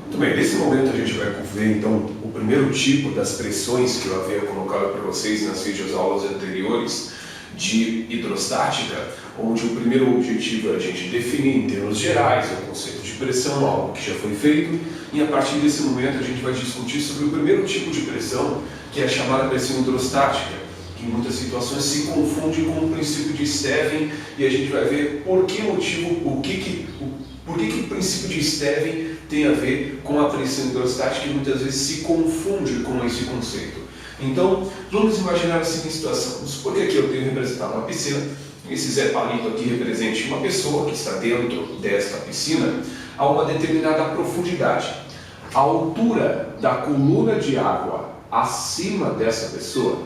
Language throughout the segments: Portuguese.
Muito bem, nesse momento a gente vai ver então o primeiro tipo das pressões que eu havia colocado para vocês nas videoaulas anteriores de hidrostática, onde o primeiro objetivo é a gente definir em termos gerais o conceito de pressão, algo que já foi feito, e a partir desse momento a gente vai discutir sobre o primeiro tipo de pressão, que é a chamada pressão hidrostática, que em muitas situações se confunde com o princípio de Stevin, e a gente vai ver por que motivo, por que o princípio de Stevin tem a ver com a pressão hidrostática e muitas vezes se confunde com esse conceito. Então, vamos imaginar a seguinte situação. Vamos supor que aqui eu tenho representado uma piscina, esse Zé Palito aqui represente uma pessoa que está dentro desta piscina a uma determinada profundidade. A altura da coluna de água acima dessa pessoa,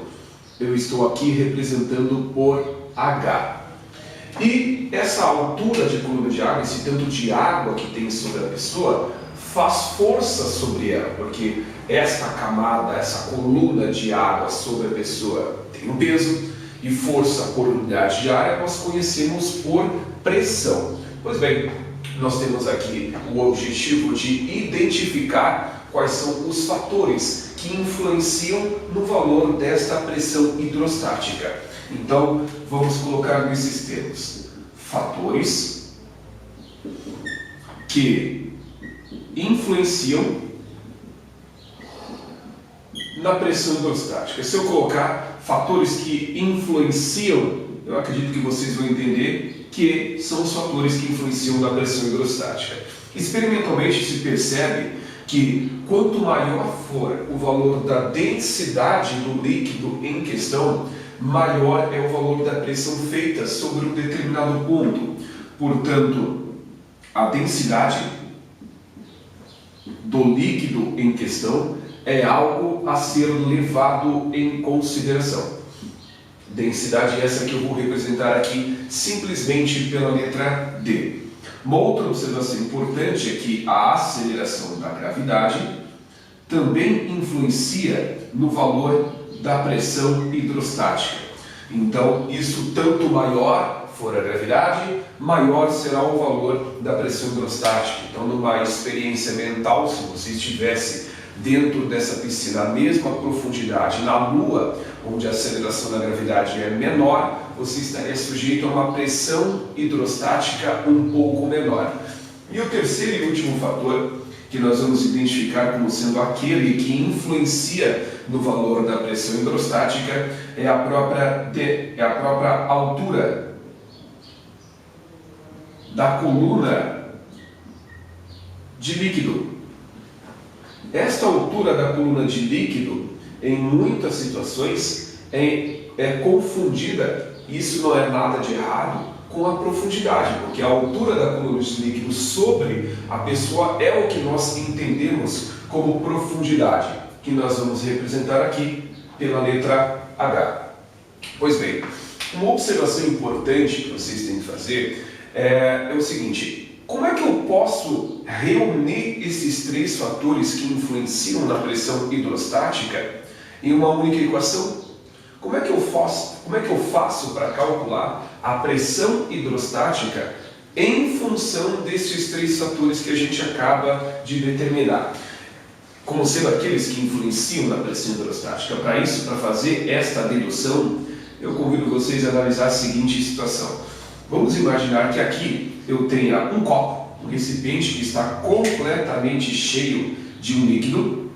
eu estou aqui representando por H. E essa altura de coluna de água, esse tanto de água que tem sobre a pessoa, faz força sobre ela, porque esta camada, essa coluna de água sobre a pessoa tem um peso, e força por unidade de área nós conhecemos por pressão. Pois bem, nós temos aqui o objetivo de identificar quais são os fatores que influenciam no valor desta pressão hidrostática. Então, vamos colocar nesses termos: fatores que influenciam na pressão hidrostática. Se eu colocar fatores que influenciam, eu acredito que vocês vão entender que são os fatores que influenciam na pressão hidrostática. Experimentalmente se percebe que quanto maior for o valor da densidade do líquido em questão, maior é o valor da pressão feita sobre um determinado ponto. Portanto, a densidade do líquido em questão é algo a ser levado em consideração. Densidade essa que eu vou representar aqui simplesmente pela letra D. Uma outra observação importante é que a aceleração da gravidade também influencia no valor da pressão hidrostática. Então, isso tanto maior for a gravidade, maior será o valor da pressão hidrostática. Então, numa experiência mental, se você estivesse dentro dessa piscina, a mesma profundidade na Lua, onde a aceleração da gravidade é menor, você estaria sujeito a uma pressão hidrostática um pouco menor. E o terceiro e último fator que nós vamos identificar como sendo aquele que influencia no valor da pressão hidrostática é a própria altura da coluna de líquido. Esta altura da coluna de líquido, em muitas situações, é confundida, e isso não é nada de errado, com a profundidade, porque a altura da coluna de líquido sobre a pessoa é o que nós entendemos como profundidade, que nós vamos representar aqui pela letra H. Pois bem, uma observação importante que vocês têm que fazer é o seguinte: como é que eu posso reunir esses três fatores que influenciam na pressão hidrostática em uma única equação? Como é que eu faço para calcular a pressão hidrostática em função desses três fatores que a gente acaba de determinar, como sendo aqueles que influenciam na pressão hidrostática? Para isso, para fazer esta dedução, eu convido vocês a analisar a seguinte situação. Vamos imaginar que aqui eu tenha um copo, um recipiente que está completamente cheio de um líquido,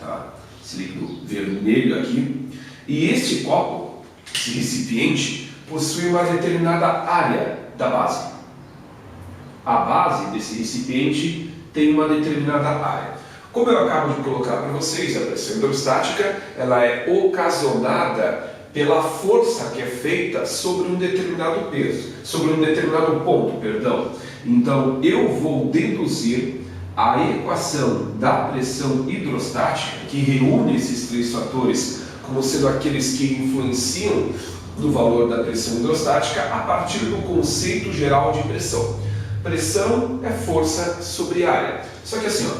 tá? Esse líquido vermelho aqui, e este copo, esse recipiente, possui uma determinada área da base. A base desse recipiente tem uma determinada área. Como eu acabo de colocar para vocês, a pressão hidrostática ela é ocasionada pela força que é feita sobre um determinado peso, sobre um determinado ponto, perdão. Então, eu vou deduzir a equação da pressão hidrostática, que reúne esses três fatores como sendo aqueles que influenciam no valor da pressão hidrostática, a partir do conceito geral de pressão. Pressão é força sobre área. Só que assim,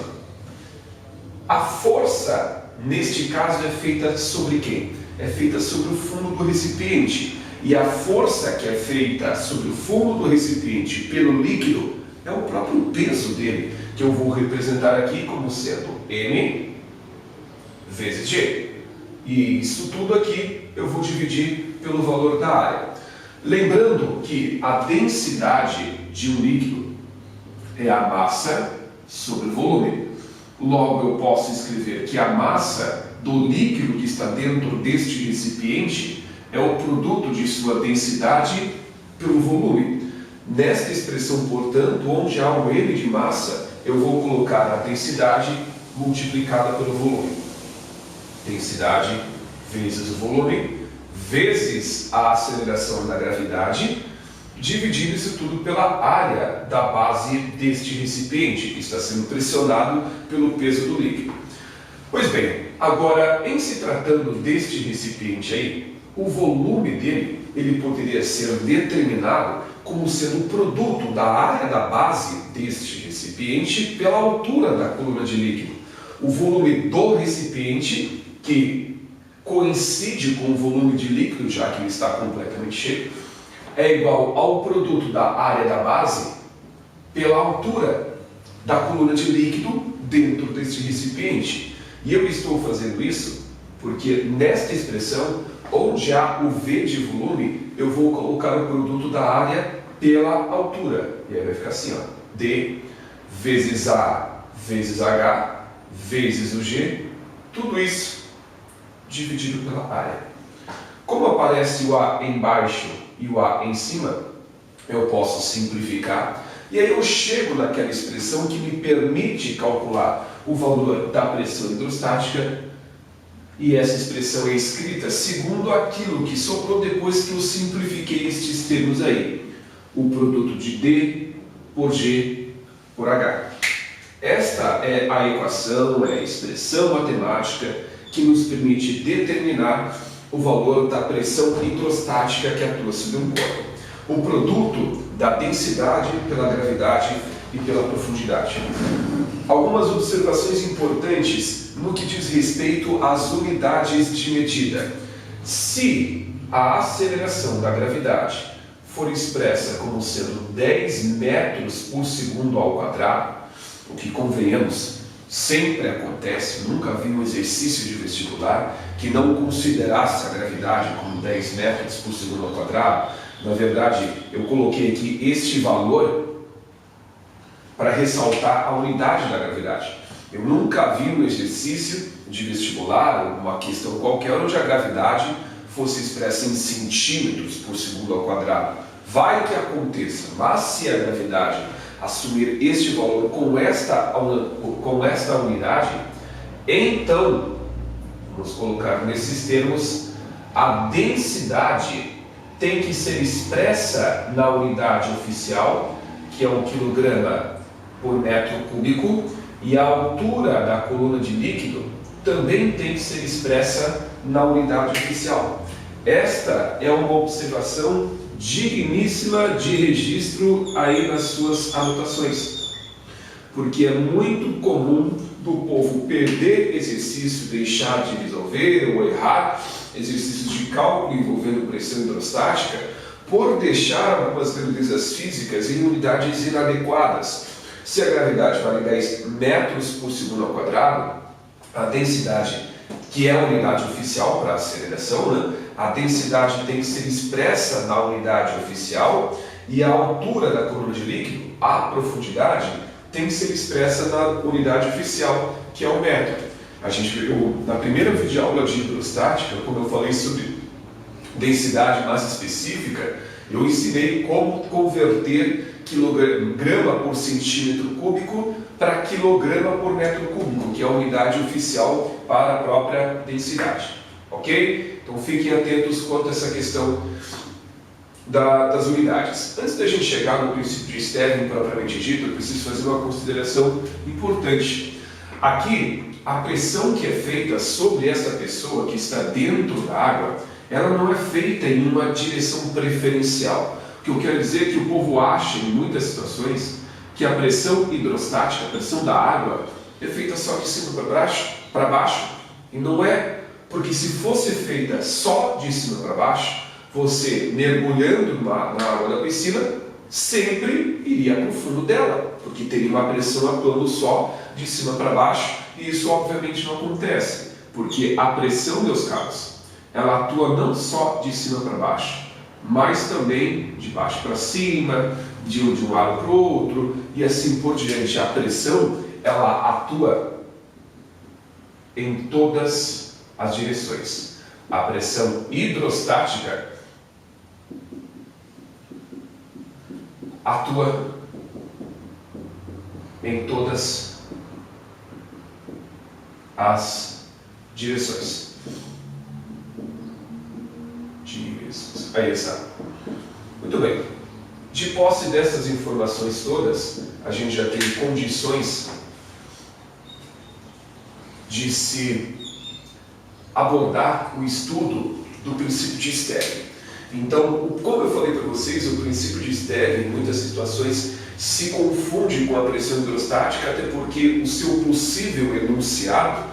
a força, neste caso, é feita sobre quem? É feita sobre o fundo do recipiente. E a força que é feita sobre o fundo do recipiente pelo líquido é o próprio peso dele, que eu vou representar aqui como sendo M vezes G. E isso tudo aqui eu vou dividir pelo valor da área. Lembrando que a densidade de um líquido é a massa sobre o volume. Logo, eu posso escrever que a massa do líquido que está dentro deste recipiente é o produto de sua densidade pelo volume. Nesta expressão, portanto, onde há um M de massa, eu vou colocar a densidade multiplicada pelo volume. Densidade vezes o volume, vezes a aceleração da gravidade, dividindo isso tudo pela área da base deste recipiente, que está sendo pressionado pelo peso do líquido. Pois bem, agora, em se tratando deste recipiente aí, o volume dele, ele poderia ser determinado como sendo o produto da área da base deste recipiente pela altura da coluna de líquido. O volume do recipiente, que coincide com o volume de líquido, já que ele está completamente cheio, é igual ao produto da área da base pela altura da coluna de líquido dentro deste recipiente. E eu estou fazendo isso porque nesta expressão, onde há o V de volume, eu vou colocar o produto da área pela altura. E aí vai ficar assim, ó, D vezes A vezes H vezes o G, tudo isso dividido pela área. Como aparece o A embaixo e o A em cima, eu posso simplificar e aí eu chego naquela expressão que me permite calcular o valor da pressão hidrostática, e essa expressão é escrita segundo aquilo que sobrou depois que eu simplifiquei estes termos aí. O produto de D por G por H. Esta é a equação, é a expressão matemática que nos permite determinar o valor da pressão hidrostática que atua sobre um corpo. O produto da densidade pela gravidade e pela profundidade. Algumas observações importantes no que diz respeito às unidades de medida. Se a aceleração da gravidade for expressa como sendo 10 metros por segundo ao quadrado, o que, convenhamos, sempre acontece, nunca vi um exercício de vestibular que não considerasse a gravidade como 10 metros por segundo ao quadrado. Na verdade, eu coloquei aqui este valor para ressaltar a unidade da gravidade. Eu nunca vi um exercício de vestibular, uma questão qualquer, onde a gravidade fosse expressa em centímetros por segundo ao quadrado. Vai que aconteça, mas se a gravidade assumir este valor com esta unidade, então, vamos colocar nesses termos, a densidade tem que ser expressa na unidade oficial, que é 1 kg por metro cúbico, e a altura da coluna de líquido também tem que ser expressa na unidade oficial. Esta é uma observação digníssima de registro aí nas suas anotações, porque é muito comum do povo perder exercício, deixar de resolver ou errar exercícios de cálculo envolvendo pressão hidrostática por deixar algumas grandezas físicas em unidades inadequadas. Se a gravidade vale 10 metros por segundo ao quadrado, a densidade, que é a unidade oficial para a aceleração, né? A densidade tem que ser expressa na unidade oficial e a altura da coluna de líquido, a profundidade, tem que ser expressa na unidade oficial, que é o metro. Na primeira videoaula de hidrostática, quando eu falei sobre densidade mais específica, eu ensinei como converter quilograma por centímetro cúbico para quilograma por metro cúbico, que é a unidade oficial para a própria densidade. Ok? Então fiquem atentos quanto a essa questão das unidades. Antes da gente chegar no princípio de Stevin propriamente dito, eu preciso fazer uma consideração importante. Aqui, a pressão que é feita sobre essa pessoa que está dentro da água, ela não é feita em uma direção preferencial. O que eu quero dizer é que o povo acha, em muitas situações, que a pressão hidrostática, a pressão da água, é feita só de cima para baixo. E não é, porque se fosse feita só de cima para baixo, você mergulhando na água da piscina, sempre iria para o fundo dela, porque teria uma pressão atuando só de cima para baixo, e isso obviamente não acontece, porque a pressão, meus caros, ela atua não só de cima para baixo, mas também de baixo para cima, de um lado para o outro, e assim por diante. A pressão, ela atua em todas as direções. A pressão hidrostática atua em todas as direções. Aí está. Muito bem. De posse dessas informações todas, a gente já tem condições de se abordar o estudo do princípio de Stevin. Então, como eu falei para vocês, o princípio de Stevin, em muitas situações, se confunde com a pressão hidrostática, até porque o seu possível enunciado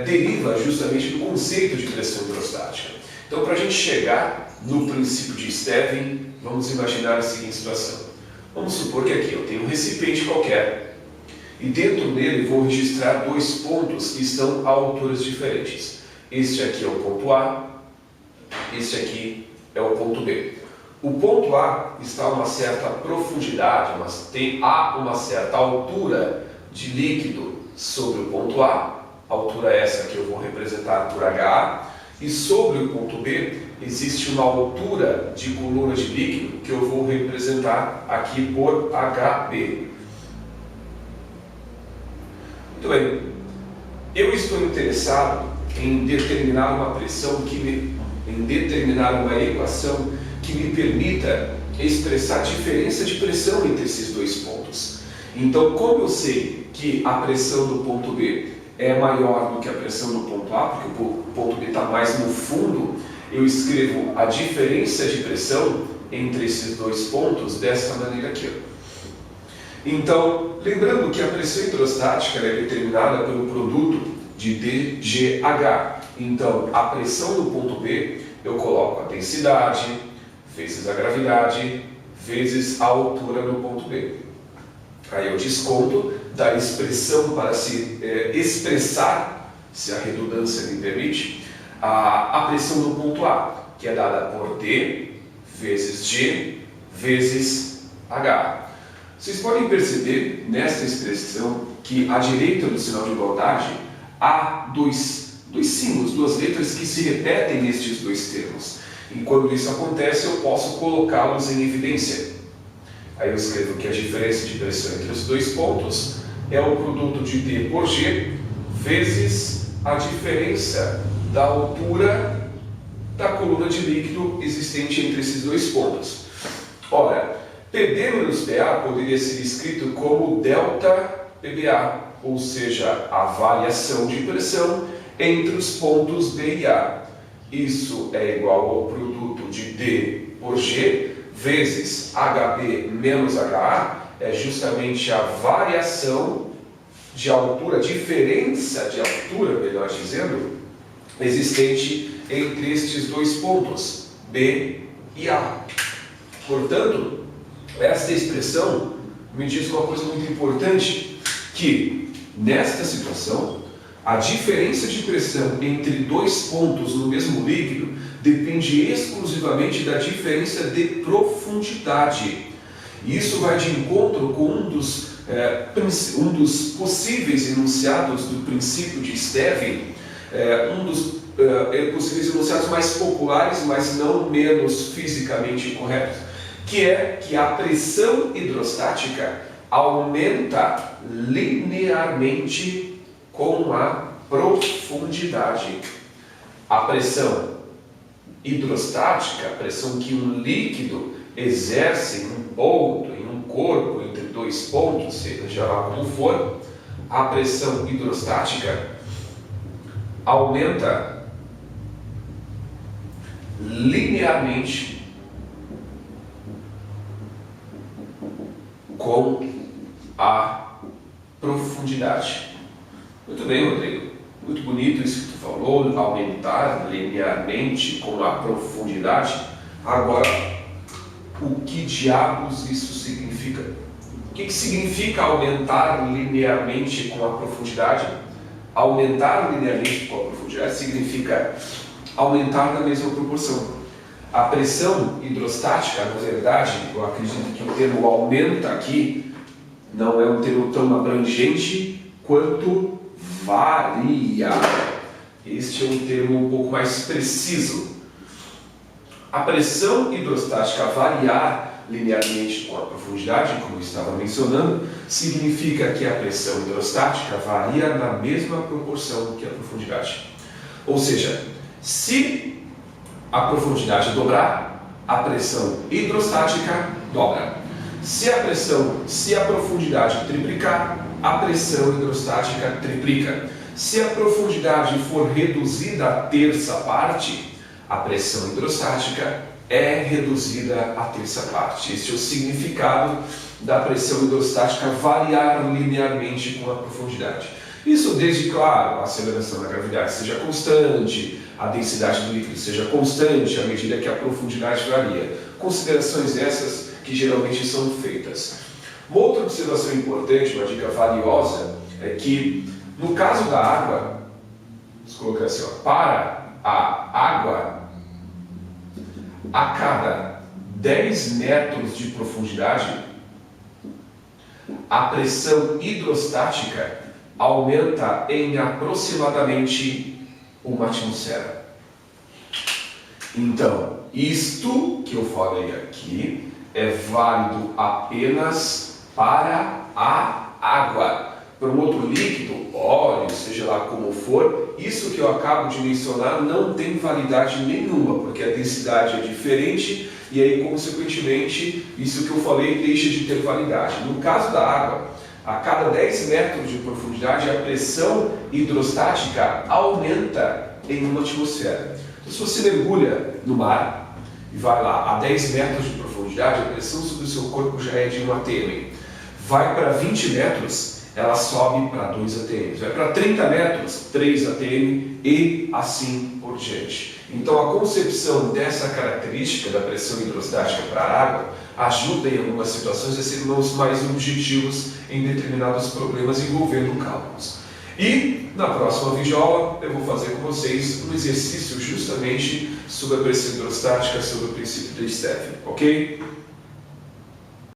deriva justamente do conceito de pressão hidrostática. Então, para a gente chegar no princípio de Stevin, vamos imaginar a seguinte situação. Vamos supor que aqui eu tenho um recipiente qualquer e dentro dele vou registrar dois pontos que estão a alturas diferentes. Este aqui é o ponto A, este aqui é o ponto B. O ponto A está a uma certa profundidade, mas há uma certa altura de líquido sobre o ponto A, altura essa que eu vou representar por HA, e sobre o ponto B existe uma altura de coluna de líquido que eu vou representar aqui por HB. Muito bem, eu estou interessado em determinar uma pressão em determinar uma equação que me permita expressar a diferença de pressão entre esses dois pontos. Então, como eu sei que a pressão do ponto B é maior do que a pressão do ponto A, porque o ponto B está mais no fundo, eu escrevo a diferença de pressão entre esses dois pontos dessa maneira aqui. Então, lembrando que a pressão hidrostática é determinada pelo produto de dGH. Então, a pressão do ponto B, eu coloco a densidade, vezes a gravidade, vezes a altura do ponto B. Aí eu desconto da expressão para se expressar, se a redundância me permite, a pressão do ponto A, que é dada por D vezes G vezes H. Vocês podem perceber nesta expressão que à direita do sinal de igualdade há dois símbolos, duas letras que se repetem nestes dois termos. E quando isso acontece, eu posso colocá-los em evidência. Aí eu escrevo que a diferença de pressão entre os dois pontos é o produto de D por G vezes a diferença da altura da coluna de líquido existente entre esses dois pontos. Ora, PB menos PA poderia ser escrito como delta PBA, ou seja, a variação de pressão entre os pontos B e A. Isso é igual ao produto de D por G vezes HB menos HA, é justamente a variação de altura, diferença de altura, melhor dizendo, existente entre estes dois pontos, B e A. Portanto, esta expressão me diz uma coisa muito importante, que nesta situação, a diferença de pressão entre dois pontos no mesmo líquido depende exclusivamente da diferença de profundidade. E isso vai de encontro com um dos possíveis enunciados do princípio de Stevin, um dos possíveis enunciados mais populares, mas não menos fisicamente corretos, que é que a pressão hidrostática aumenta linearmente com a profundidade. A pressão hidrostática, a pressão que um líquido exerce em um ponto, em um corpo, entre dois pontos, seja lá como for, a pressão hidrostática aumenta linearmente com a profundidade. Muito bem, Rodrigo. Muito bonito isso que tu falou, aumentar linearmente com a profundidade. Agora, o que diabos isso significa. O que significa aumentar linearmente com a profundidade? Aumentar linearmente com a profundidade significa aumentar na mesma proporção. A pressão hidrostática, na verdade, eu acredito que o termo aumenta aqui não é um termo tão abrangente quanto varia. Este é um termo um pouco mais preciso. A pressão hidrostática variar linearmente com a profundidade, como eu estava mencionando, significa que a pressão hidrostática varia na mesma proporção que a profundidade. Ou seja, se a profundidade dobrar, a pressão hidrostática dobra. Se a profundidade triplicar, a pressão hidrostática triplica. Se a profundidade for reduzida a terça parte, a pressão hidrostática é reduzida a terça parte. Este é o significado da pressão hidrostática variar linearmente com a profundidade. Isso desde, claro, a aceleração da gravidade seja constante, a densidade do líquido seja constante à medida que a profundidade varia. Considerações essas que geralmente são feitas. Uma outra observação importante, uma dica valiosa, é que no caso da água, vamos colocar assim, para a água, a cada 10 metros de profundidade, a pressão hidrostática aumenta em aproximadamente 1 atmosfera. Então, isto que eu falei aqui é válido apenas para a água. Para um outro líquido, óleo, seja lá como for, isso que eu acabo de mencionar não tem validade nenhuma, porque a densidade é diferente e aí, consequentemente, isso que eu falei deixa de ter validade. No caso da água, a cada 10 metros de profundidade, a pressão hidrostática aumenta em 1 atmosfera. Então, se você mergulha no mar e vai lá a 10 metros de profundidade, a pressão sobre o seu corpo já é de 1 atm. Vai para 20 metros, ela sobe para 2 atm. Vai para 30 metros, 3 atm e assim por diante. Então, a concepção dessa característica da pressão hidrostática para a água ajuda em algumas situações a sermos mais objetivos em determinados problemas envolvendo cálculos. E na próxima videoaula eu vou fazer com vocês um exercício justamente sobre a pressão hidrostática, sobre o princípio de Stephen, ok?